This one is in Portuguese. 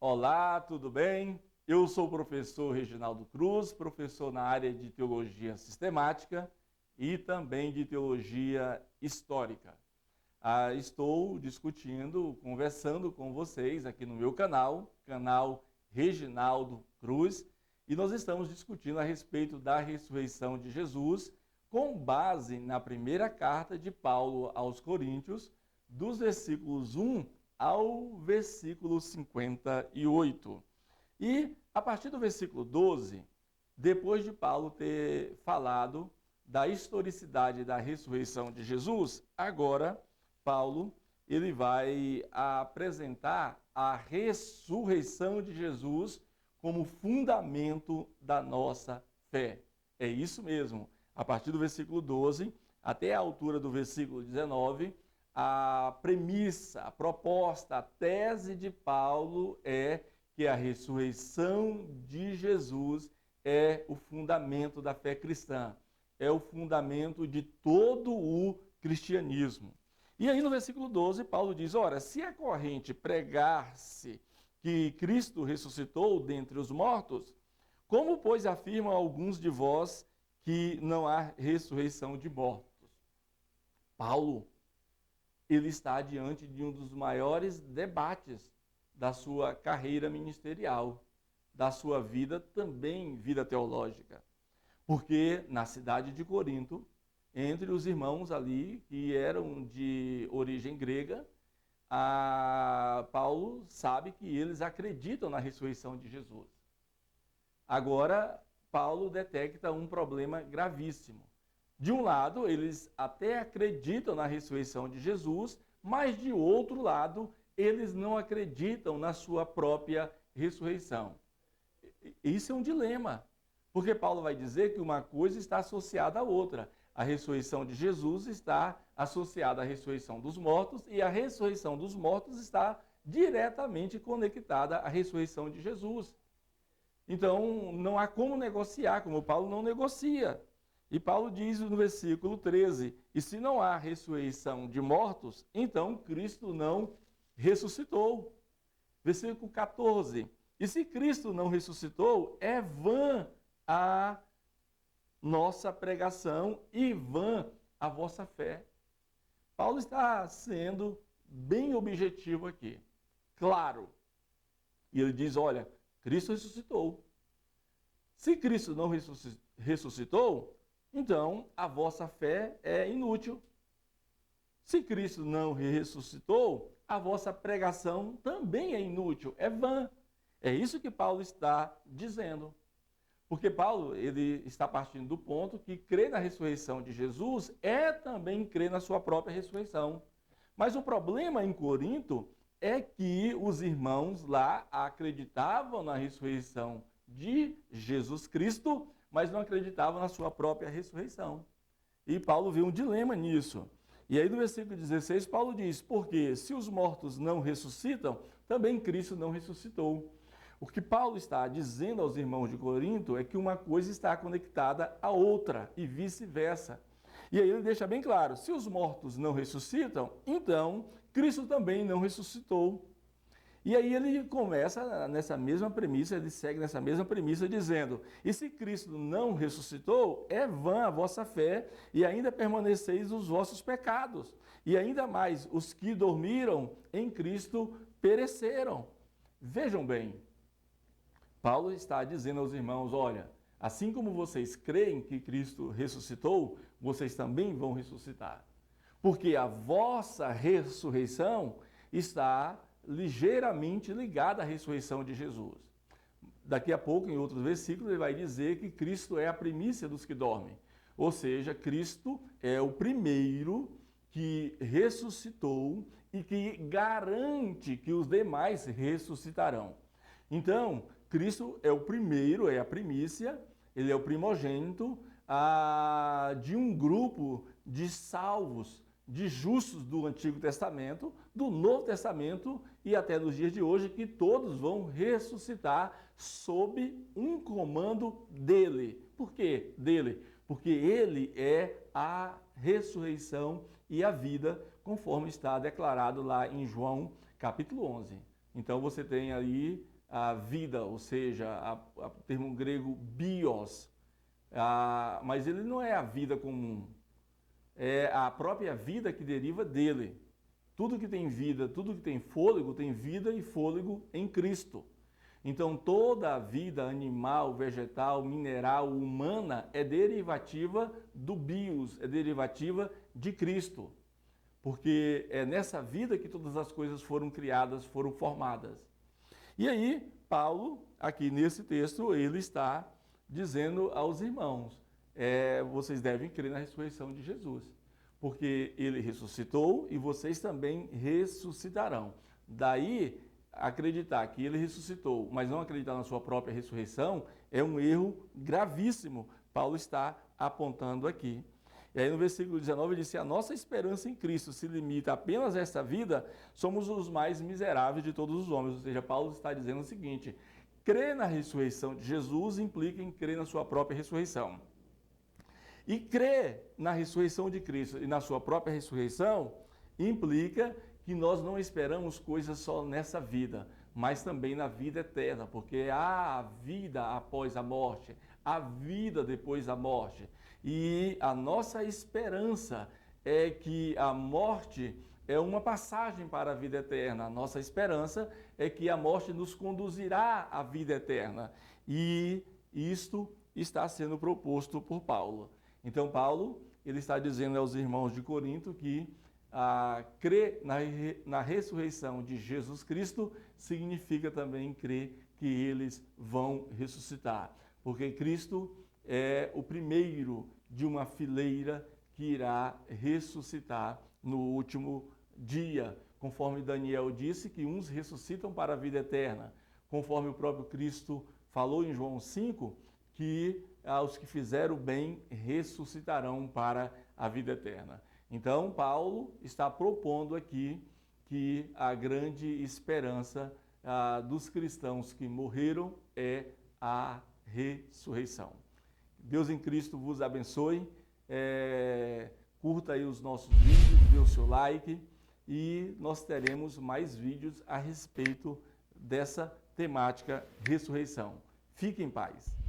Olá, tudo bem? Eu sou o professor Reginaldo Cruz, professor na área de Teologia Sistemática e também de Teologia Histórica. Estou discutindo, conversando com vocês aqui no meu canal Reginaldo Cruz, e nós estamos discutindo a respeito da ressurreição de Jesus, com base na primeira carta de Paulo aos Coríntios, dos versículos 1 ao versículo 58. E a partir do versículo 12, depois de Paulo ter falado da historicidade da ressurreição de Jesus, agora Paulo ele vai apresentar a ressurreição de Jesus como fundamento da nossa fé. É isso mesmo. A partir do versículo 12 até a altura do versículo 19, a premissa, a proposta, a tese de Paulo é que a ressurreição de Jesus é o fundamento da fé cristã, é o fundamento de todo o cristianismo. E aí no versículo 12, Paulo diz, ora, se é corrente pregar-se que Cristo ressuscitou dentre os mortos, como, pois, afirmam alguns de vós que não há ressurreição de mortos? Paulo, ele está diante de um dos maiores debates da sua carreira ministerial, da sua vida também, vida teológica. Porque na cidade de Corinto, entre os irmãos ali que eram de origem grega, Paulo sabe que eles acreditam na ressurreição de Jesus. Agora, Paulo detecta um problema gravíssimo. De um lado, eles até acreditam na ressurreição de Jesus, mas de outro lado, eles não acreditam na sua própria ressurreição. Isso é um dilema, porque Paulo vai dizer que uma coisa está associada à outra. A ressurreição de Jesus está associada à ressurreição dos mortos e a ressurreição dos mortos está diretamente conectada à ressurreição de Jesus. Então, não há como negociar, como Paulo não negocia. E Paulo diz no versículo 13, e se não há ressurreição de mortos, então Cristo não ressuscitou. Versículo 14, e se Cristo não ressuscitou, é vã a nossa pregação e vã a vossa fé. Paulo está sendo bem objetivo aqui, claro. E ele diz, olha, Cristo ressuscitou. Se Cristo não ressuscitou, então a vossa fé é inútil. Se Cristo não ressuscitou, a vossa pregação também é inútil, é vã. É isso que Paulo está dizendo. Porque Paulo ele está partindo do ponto que crer na ressurreição de Jesus é também crer na sua própria ressurreição. Mas o problema em Corinto é que os irmãos lá acreditavam na ressurreição de Jesus Cristo, mas não acreditavam na sua própria ressurreição. E Paulo vê um dilema nisso. E aí no versículo 16, Paulo diz, porque se os mortos não ressuscitam, também Cristo não ressuscitou. O que Paulo está dizendo aos irmãos de Corinto é que uma coisa está conectada à outra e vice-versa. E aí ele deixa bem claro, se os mortos não ressuscitam, então Cristo também não ressuscitou. E aí ele começa nessa mesma premissa, ele segue nessa mesma premissa dizendo, e se Cristo não ressuscitou, é vã a vossa fé e ainda permaneceis os vossos pecados. E ainda mais, os que dormiram em Cristo pereceram. Vejam bem, Paulo está dizendo aos irmãos, olha, assim como vocês creem que Cristo ressuscitou, vocês também vão ressuscitar. Porque a vossa ressurreição está ligeiramente ligada à ressurreição de Jesus. Daqui a pouco, em outros versículos, ele vai dizer que Cristo é a primícia dos que dormem. Ou seja, Cristo é o primeiro que ressuscitou e que garante que os demais ressuscitarão. Então, Cristo é o primeiro, é a primícia, ele é o primogênito de um grupo de salvos, de justos do Antigo Testamento, do Novo Testamento e até nos dias de hoje, que todos vão ressuscitar sob um comando dele. Por quê dele? Porque ele é a ressurreição e a vida, conforme está declarado lá em João capítulo 11. Então você tem aí a vida, ou seja, o termo grego bios, mas ele não é a vida comum, é a própria vida que deriva dele. Tudo que tem vida, tudo que tem vida e fôlego em Cristo. Então toda a vida animal, vegetal, mineral, humana é derivativa do bios, é derivativa de Cristo. Porque é nessa vida que todas as coisas foram criadas, foram formadas. E aí, Paulo, aqui nesse texto, ele está dizendo aos irmãos, vocês devem crer na ressurreição de Jesus, porque ele ressuscitou e vocês também ressuscitarão. Daí, acreditar que ele ressuscitou, mas não acreditar na sua própria ressurreição, é um erro gravíssimo. Paulo está apontando aqui. E aí no versículo 19 ele diz: se a nossa esperança em Cristo se limita apenas a esta vida, somos os mais miseráveis de todos os homens. Ou seja, Paulo está dizendo o seguinte: crer na ressurreição de Jesus implica em crer na sua própria ressurreição. E crer na ressurreição de Cristo e na sua própria ressurreição implica que nós não esperamos coisas só nessa vida, mas também na vida eterna, porque há a vida após a morte, a vida depois da morte. E a nossa esperança é que a morte é uma passagem para a vida eterna. A nossa esperança é que a morte nos conduzirá à vida eterna. E isto está sendo proposto por Paulo. Então, Paulo, ele está dizendo aos irmãos de Corinto que crer na ressurreição de Jesus Cristo significa também crer que eles vão ressuscitar. Porque Cristo é o primeiro de uma fileira que irá ressuscitar no último dia, conforme Daniel disse que uns ressuscitam para a vida eterna, conforme o próprio Cristo falou em João 5, que os que fizeram bem ressuscitarão para a vida eterna. Então, Paulo está propondo aqui que a grande esperança dos cristãos que morreram é a ressurreição. Deus em Cristo vos abençoe, curta aí os nossos vídeos, dê o seu like e nós teremos mais vídeos a respeito dessa temática ressurreição. Fique em paz.